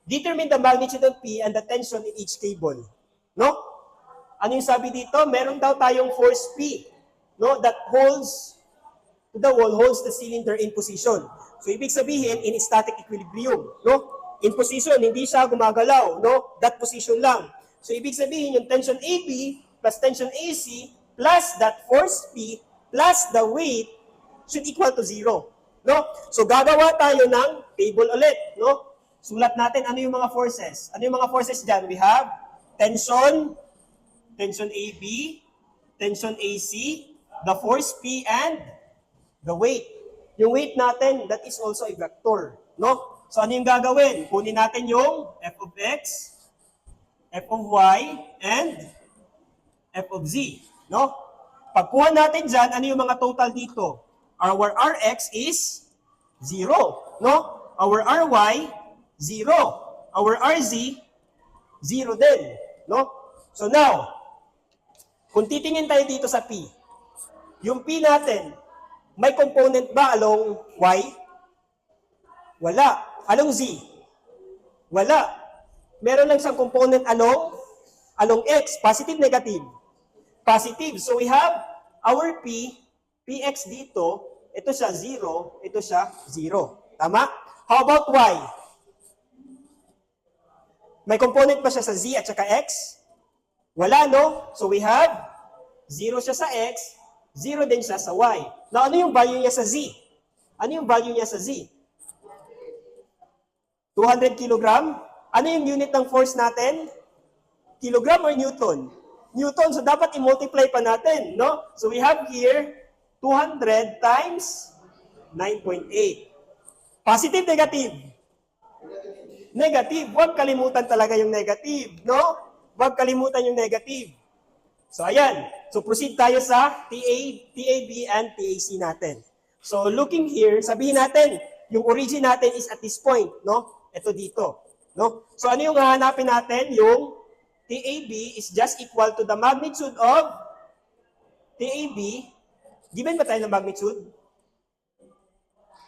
Determine the magnitude of P and the tension in each cable. No? Ano yung sabi dito? Meron daw tayong force P, no, that holds to the wall holds the cylinder in position. So ibig sabihin, in static equilibrium, no? In position, hindi siya gumagalaw, no? That position lang. So ibig sabihin, yung tension AB plus tension AC plus that force P plus the weight should equal to 0. No? So gagawa tayo ng table ulit. No? Sulat natin ano yung mga forces. Ano yung mga forces dyan? We have tension, tension AB, tension AC, the force P, and the weight. Yung weight natin, that is also a vector. No? So ano yung gagawin? Kunin natin yung f of x, f of y, and f of z. No? Pagkuha natin dyan, ano yung mga total dito? Our Rx is 0. No? Our Ry, 0. Our Rz, 0 din. No? So now, kung titingin tayo dito sa P, yung P natin, may component ba along Y? Wala. Along Z? Wala. Meron lang siyang component along X. Positive, negative? Positive. So we have our P, Px dito, ito siya 0, ito siya 0. Tama? How about Y? May component ba siya sa Z at saka X? Wala, no? So we have 0 siya sa X, 0 din siya sa Y. Now, ano yung value niya sa Z? Ano yung value niya sa Z? 200 kilogram? Ano yung unit ng force natin? Kilogram or Newton? Newton. So, dapat i-multiply pa natin, no? So, we have here 200 times 9.8. Positive, negative? Negative. Huwag kalimutan talaga yung negative, no? Huwag kalimutan yung negative. So, ayan. So, proceed tayo sa TAB and TAC natin. So, looking here, sabihin natin, yung origin natin is at this point, no? Ito dito, no? So, ano yung hahanapin natin? Yung TAB is just equal to the magnitude of TAB. Given ba tayo ng magnitude?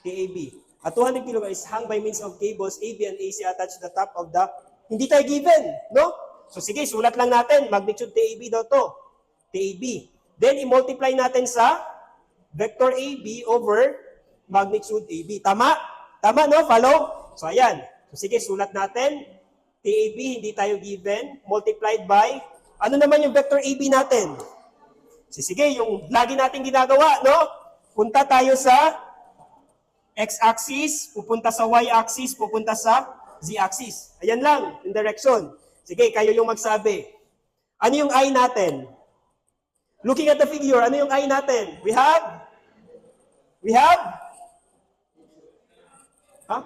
TAB. At 200 kg is hung by means of cables AB and AC attached to the top of the... Hindi tayo given, no? So sige, sulat lang natin. Magnitude TAB daw to. TAB. Then, i-multiply natin sa vector AB over magnitude AB. Tama? Tama, no? Follow? So, ayan. So, sige, sulat natin. TAB, hindi tayo given. Multiplied by... Ano naman yung vector AB natin? Sige, yung lagi natin ginagawa, no? Punta tayo sa x-axis, pupunta sa y-axis, pupunta sa z-axis. Ayan lang, yung direction. Sige, kayo yung magsabi. Ano yung I natin? Looking at the figure, ano yung I natin? We have? Ha?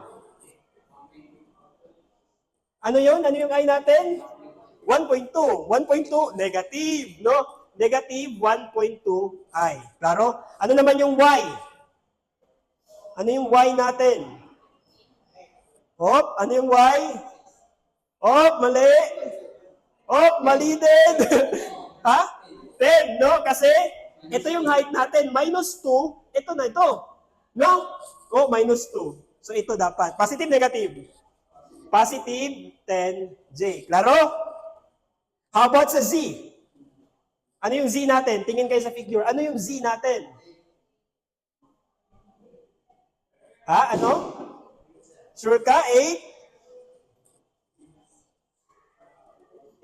Ano yun? Ano yung I natin? 1.2. 1.2, negative, no? Negative 1.2i. Klaro? Ano naman yung y? Ano yung y natin? Hop, ano yung y? Hop, mali. Hop, mali din. Ha? 10, no? Kasi ito yung height natin. Minus 2, ito na ito. No? Oh, minus 2. So ito dapat. Positive, negative? Positive 10j. Klaro? How about sa z? Ano yung z natin? Tingin kayo sa figure. Ano yung z natin? Ha? Ano? Sure ka?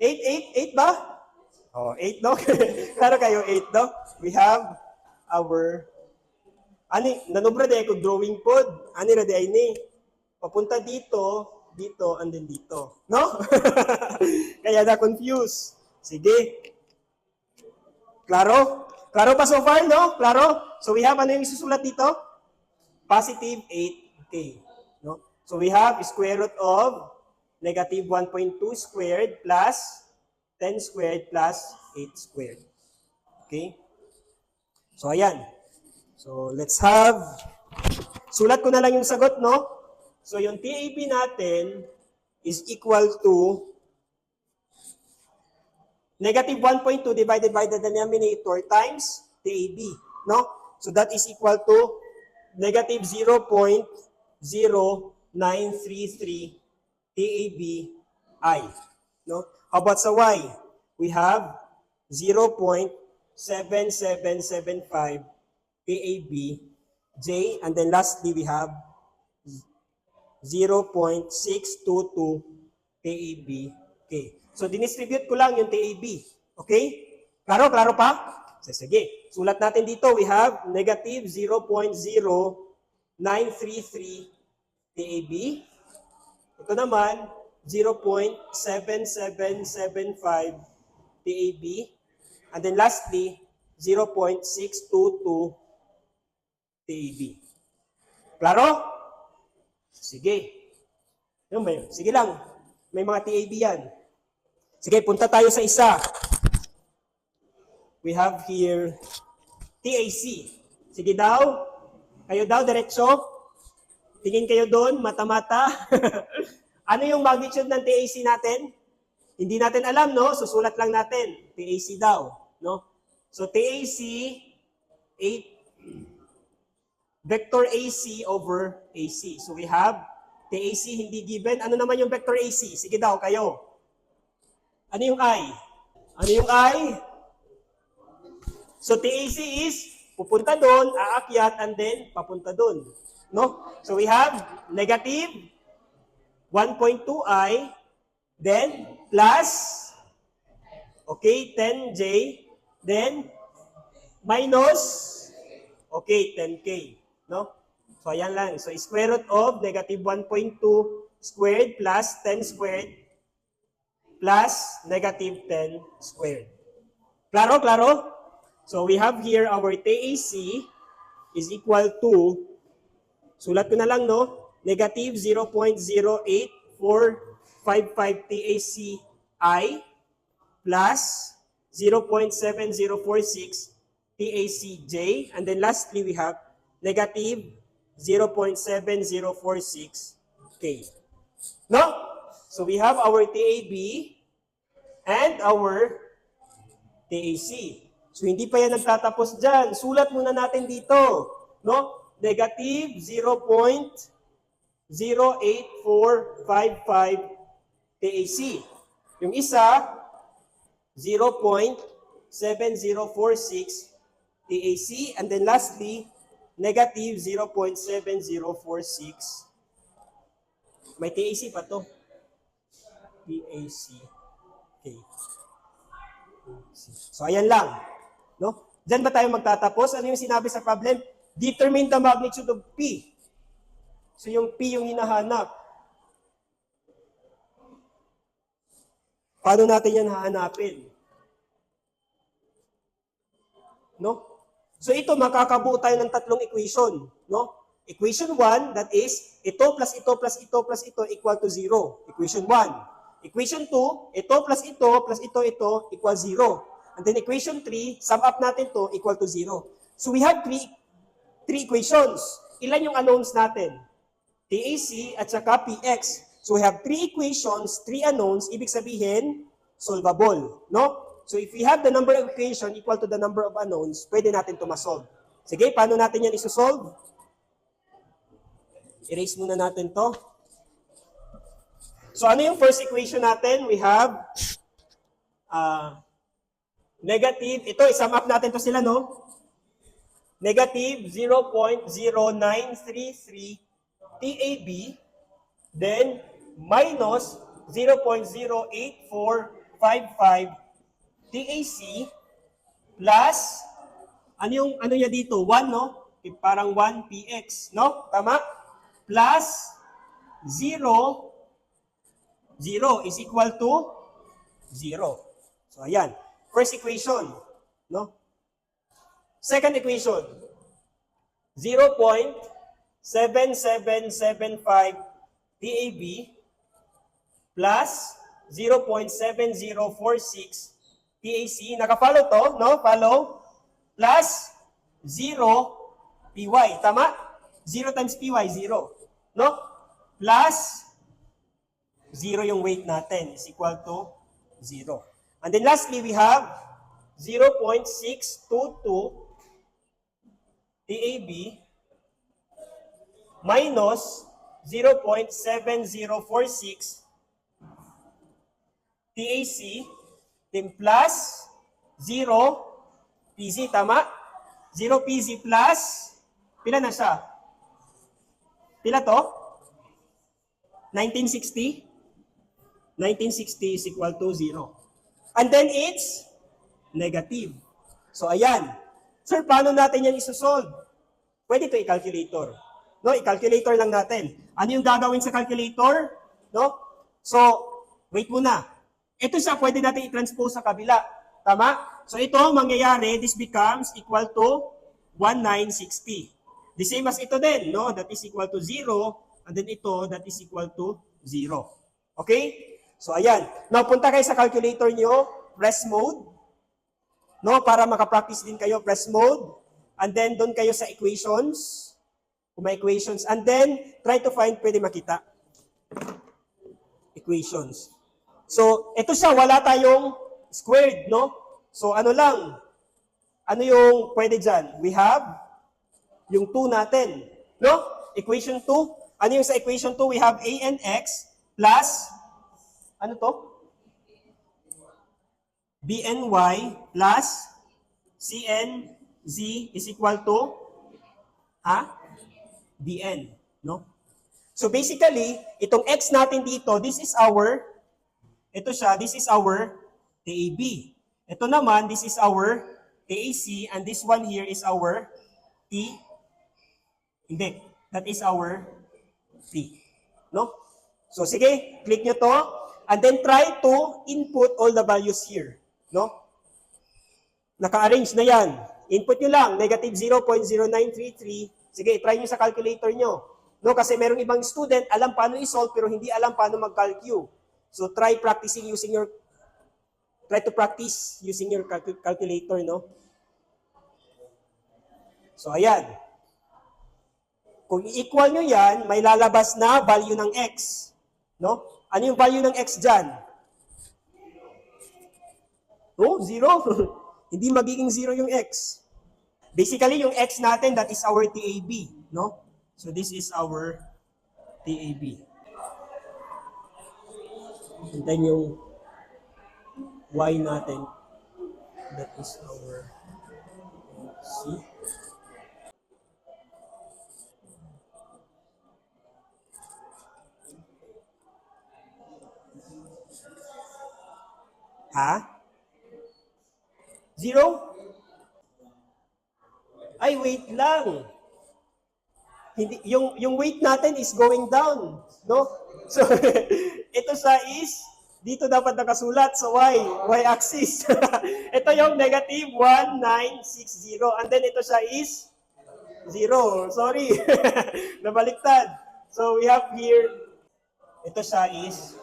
8? 8 ba? Oh, 8, no? Klaro kayo, 8, no? We have our... Ani, nanubra de ko drawing pod. Ani ra de ay ni. Papunta dito, dito, and then dito. No? Kaya na-confuse. Sige. Klaro? Klaro pa so far, no? Klaro? So we have, ano yung isusulat dito? Positive 8k. No? So we have square root of negative 1.2 squared plus 10 squared plus 8 squared. Okay? So ayan. So let's have, sulat ko na lang yung sagot, no? So yung TAB natin is equal to negative 1.2 divided by the denominator times TAB, no? So that is equal to negative 0.0933 TABI, no? How about sa Y? We have 0.7775 TABI. J, and then lastly, we have 0.622 TAB K. So, dinistribute ko lang yung TAB. Okay? Klaro? Klaro pa? Sige. Sulat natin dito, we have negative 0.0933 TAB. Ito naman, 0.7775 TAB. And then lastly, 0.622 TAB. Klaro? Sige. Ano ba yun? Sige lang. May mga TAB yan. Sige, punta tayo sa isa. We have here TAC. Sige daw. Kayo daw, diretso. Tingin kayo doon, mata-mata. Ano yung magnitude ng TAC natin? Hindi natin alam, no? Susulat lang natin. TAC daw, no? So, TAC, vector AC over AC. So, we have TAC hindi given. Ano naman yung vector AC? Sige daw, kayo. Ano yung I? Ano yung I? So, TAC is pupunta doon, aakyat, and then papunta doon. No? So, we have negative 1.2i, then plus, okay, 10j, then minus, okay, 10k. No? So, ayan lang. So, square root of negative 1.2 squared plus 10 squared plus negative 10 squared. Klaro? Klaro? So, we have here our TAC is equal to, sulat ko na lang, no? Negative 0.08455 TACI plus 0.7046 TACJ. And then lastly, we have negative 0.7046K. No? So, we have our TAB and our TAC. So, hindi pa yan nagtatapos dyan. Sulat muna natin dito. No? Negative 0.08455 TAC. Yung isa, 0.7046 TAC. And then lastly, negative 0.7046. May TAC pa to. TAC. Okay. So, ayan lang. No? Diyan ba tayo magtatapos? Ano yung sinabi sa problem? Determine the magnitude of P. So, yung P yung hinahanap. Paano natin yan hahanapin? No? So, ito, makakabuo tayo ng tatlong equation. No? Equation 1, that is, ito plus ito plus ito plus ito equal to 0. Equation 1. Equation 2, ito plus ito plus ito equals 0. And then equation 3, sum up natin to equal to 0. So we have three equations. Ilan yung unknowns natin? TAC at saka PX. So we have 3 equations, 3 unknowns, ibig sabihin, solvable. No? So if we have the number of equation equal to the number of unknowns, pwede natin ito masolve. Sige, paano natin yan isosolve? Erase muna natin to. So ano yung first equation natin? We have negative, ito, isum up natin to sila, no? Negative 0.0933 TAB, then minus 0.08455 TAC, plus, ano niya dito? 1, no? Parang 1 PX, no? Tama? Plus 0 is equal to 0. So, ayan. First equation, no? Second equation, 0.7775 TAB plus 0.7046 TAC. Naka-follow to, no? Follow. Plus 0 PY. Tama? 0 times PY, 0. No? Plus 0 yung weight natin is equal to 0. And then lastly, we have 0.622 TAB minus 0.7046 TAC then plus 0 PZ, tama? 0 PZ plus Pila na siya? Pila to? 1960? 1960 is equal to 0. And then it's negative. So ayan. Sir, paano natin yan isosolve? Pwede ito i-calculator. No, i-calculator lang natin. Ano yung gagawin sa calculator? No? So, wait muna. Ito siya, pwede natin i-transpose sa kabila. Tama? So ito, mangyayari, this becomes equal to 1960. The same as ito din, no? That is equal to 0. And then ito, that is equal to 0. Okay? So ayan. Now, punta kayo sa calculator nyo, press mode. No? Para makapractice din kayo, press mode. And then, doon kayo sa equations. Kung may equations. And then, try to find, pwede makita. Equations. So, ito siya, wala tayong squared, no? So, ano lang? Ano yung pwede dyan? We have yung 2 natin, no? Equation 2. Ano yung sa equation 2? We have a and x plus, ano to? b and y plus c and z is equal to dn, no? So basically, itong x natin dito, this is our, ito siya, this is our TAB. Ito naman, this is our TAC, and this one here is our hindi, that is our T. No? So sige, click nyo to, and then try to input all the values here. No? Naka-arrange na yan. Input nyo lang, negative 0.0933. Sige, try nyo sa calculator nyo. No, kasi merong ibang student, alam paano i-solve, pero hindi alam paano mag-calcu. So try to practice using your calculator, no? So ayan. Kung i-equal nyo yan, may lalabas na value ng x. No? Ano yung value ng x dyan? Oh, 0. Hindi magiging 0 yung x. Basically, yung x natin, that is our TAB. No? So this is our TAB. And then yung y natin, that is our C. Ha? 0? Ay, wait lang. Hindi, yung weight natin is going down, no? So, ito siya is, dito dapat nakasulat sa y-axis. Ito yung negative 1960. And then ito siya is 0. Sorry. Nabaliktad. So, we have here, ito siya is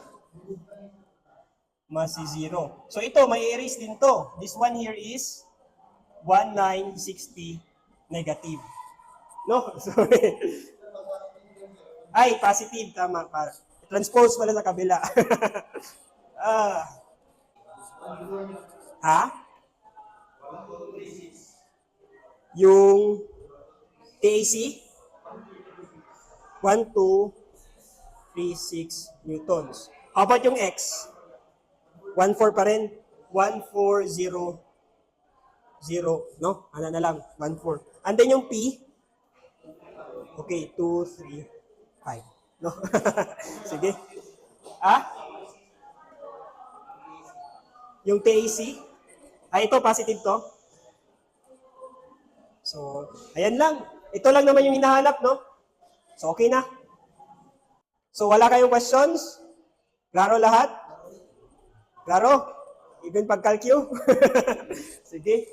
mas 0. So, ito, may erase din to. This one here is 1960 negative. No? Sorry. Ay, positive. Tama. Transpose pala sa kabila. Yung TAC? 1236 newtons. How about yung X? 14 pa rin? 1400. No? Ano na lang? 14. And then yung P? Okay, 2, 3, 5. No? Sige. Yung TAC? Ito, positive to. So, ayan lang. Ito lang naman yung hinahanap, no? So, okay na. So, wala kayong questions? Klaro lahat? Klaro? Even pag-calcu? Sige.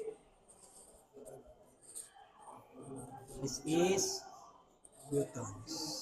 This is Newtons.